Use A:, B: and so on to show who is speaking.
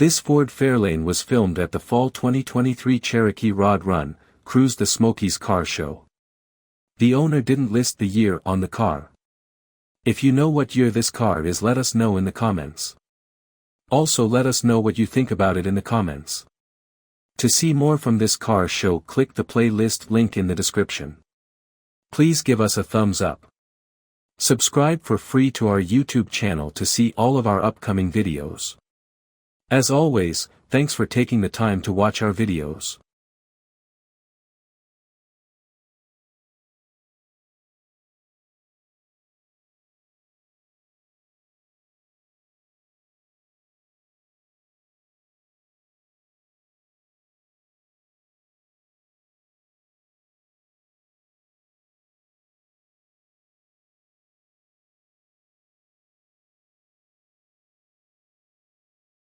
A: This Ford Fairlane was filmed at the Fall 2023 Cherokee Rod Run, Cruise the Smokies car show. The owner didn't list the year on the car. If you know what year this car is, let us know in the comments. Also let us know what you think about it in the comments. To see more from this car show, click the playlist link in the description. Please give us a thumbs up. Subscribe for free to our YouTube channel to see all of our upcoming videos. As always, thanks for taking the time to watch our videos.